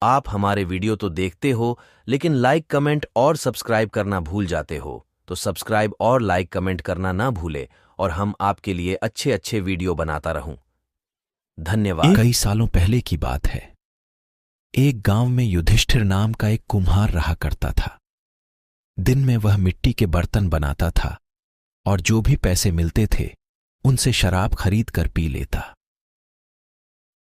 आप हमारे वीडियो तो देखते हो, लेकिन लाइक, कमेंट और सब्सक्राइब करना भूल जाते हो। तो सब्सक्राइब और लाइक कमेंट करना ना भूले और हम आपके लिए अच्छे अच्छे वीडियो बनाता रहूं। धन्यवाद। कई सालों पहले की बात है। एक गांव में युधिष्ठिर नाम का एक कुम्हार रहा करता था। दिन में वह मिट्टी के बर्तन बनाता था और जो भी पैसे मिलते थे उनसे शराब खरीद कर पी लेता।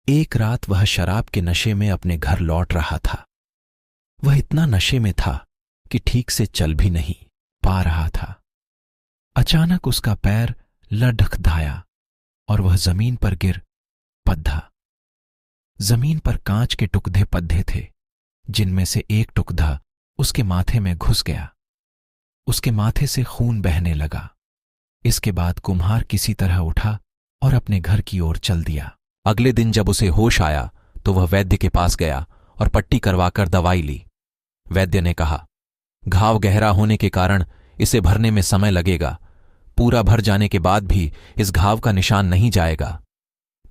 एक रात वह शराब के नशे में अपने घर लौट रहा था। वह इतना नशे में था कि ठीक से चल भी नहीं पा रहा था। अचानक उसका पैर लढखधाया और वह जमीन पर गिर पद्धा। जमीन पर कांच के टुकड़े पद्धे थे, जिनमें से एक टुकड़ा उसके माथे में घुस गया। उसके माथे से खून बहने लगा। इसके बाद कुम्हार किसी तरह उठा और अपने घर की ओर चल दिया। अगले दिन जब उसे होश आया तो वह वैद्य के पास गया और पट्टी करवाकर दवाई ली। वैद्य ने कहा, घाव गहरा होने के कारण इसे भरने में समय लगेगा। पूरा भर जाने के बाद भी इस घाव का निशान नहीं जाएगा।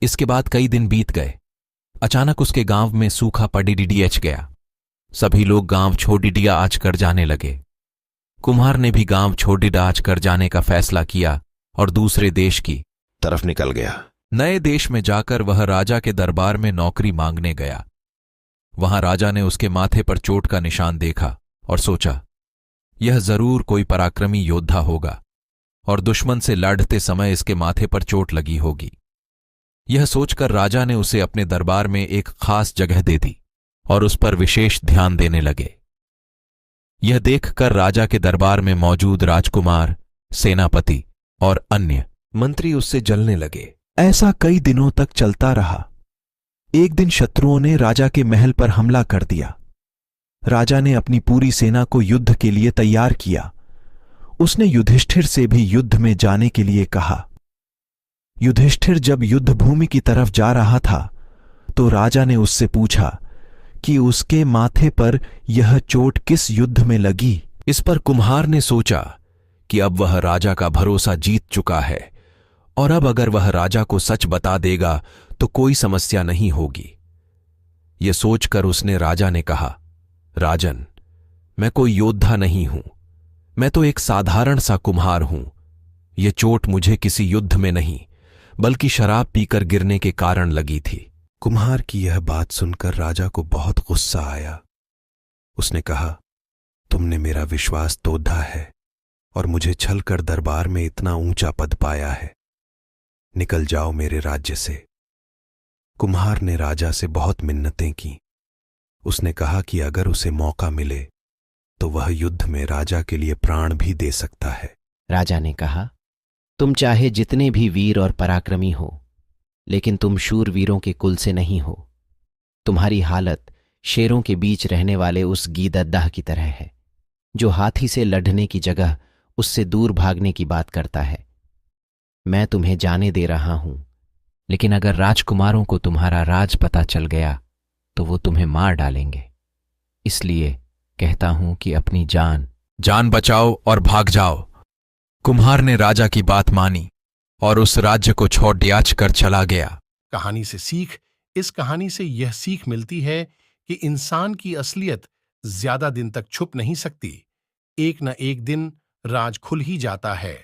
इसके बाद कई दिन बीत गए। अचानक उसके गांव में सूखा पड़ीडीएच गया। सभी लोग गांव छोड़िडिया आज कर जाने लगे। कुम्हार ने भी गांव छोड़िडाच कर जाने का फैसला किया और दूसरे देश की तरफ निकल गया। नए देश में जाकर वह राजा के दरबार में नौकरी मांगने गया। वहां राजा ने उसके माथे पर चोट का निशान देखा और सोचा, यह जरूर कोई पराक्रमी योद्धा होगा और दुश्मन से लड़ते समय इसके माथे पर चोट लगी होगी। यह सोचकर राजा ने उसे अपने दरबार में एक खास जगह दे दी और उस पर विशेष ध्यान देने लगे। यह देखकर राजा के दरबार में मौजूद राजकुमार, सेनापति और अन्य मंत्री उससे जलने लगे। ऐसा कई दिनों तक चलता रहा। एक दिन शत्रुओं ने राजा के महल पर हमला कर दिया। राजा ने अपनी पूरी सेना को युद्ध के लिए तैयार किया। उसने युधिष्ठिर से भी युद्ध में जाने के लिए कहा। युधिष्ठिर जब युद्ध भूमि की तरफ जा रहा था तो राजा ने उससे पूछा कि उसके माथे पर यह चोट किस युद्ध में लगी। इस पर कुम्हार ने सोचा कि अब वह राजा का भरोसा जीत चुका है और अब अगर वह राजा को सच बता देगा तो कोई समस्या नहीं होगी। यह सोचकर उसने राजा ने कहा, राजन, मैं कोई योद्धा नहीं हूं, मैं तो एक साधारण सा कुम्हार हूं। यह चोट मुझे किसी युद्ध में नहीं बल्कि शराब पीकर गिरने के कारण लगी थी। कुम्हार की यह बात सुनकर राजा को बहुत गुस्सा आया। उसने कहा, तुमने मेरा विश्वास तोड़ा है और मुझे छलकर दरबार में इतना ऊंचा पद पाया है। निकल जाओ मेरे राज्य से। कुम्हार ने राजा से बहुत मिन्नतें की। उसने कहा कि अगर उसे मौका मिले तो वह युद्ध में राजा के लिए प्राण भी दे सकता है। राजा ने कहा, तुम चाहे जितने भी वीर और पराक्रमी हो, लेकिन तुम शूरवीरों के कुल से नहीं हो। तुम्हारी हालत शेरों के बीच रहने वाले उस गीदद्दाह की तरह है, जो हाथी से लड़ने की जगह उससे दूर भागने की बात करता है। मैं तुम्हें जाने दे रहा हूं, लेकिन अगर राजकुमारों को तुम्हारा राज पता चल गया तो वो तुम्हें मार डालेंगे। इसलिए कहता हूं कि अपनी जान बचाओ और भाग जाओ। कुम्हार ने राजा की बात मानी और उस राज्य को छोड़ कर चला गया। कहानी से सीख। इस कहानी से यह सीख मिलती है कि इंसान की असलियत ज्यादा दिन तक छुप नहीं सकती। एक न एक दिन राज खुल ही जाता है।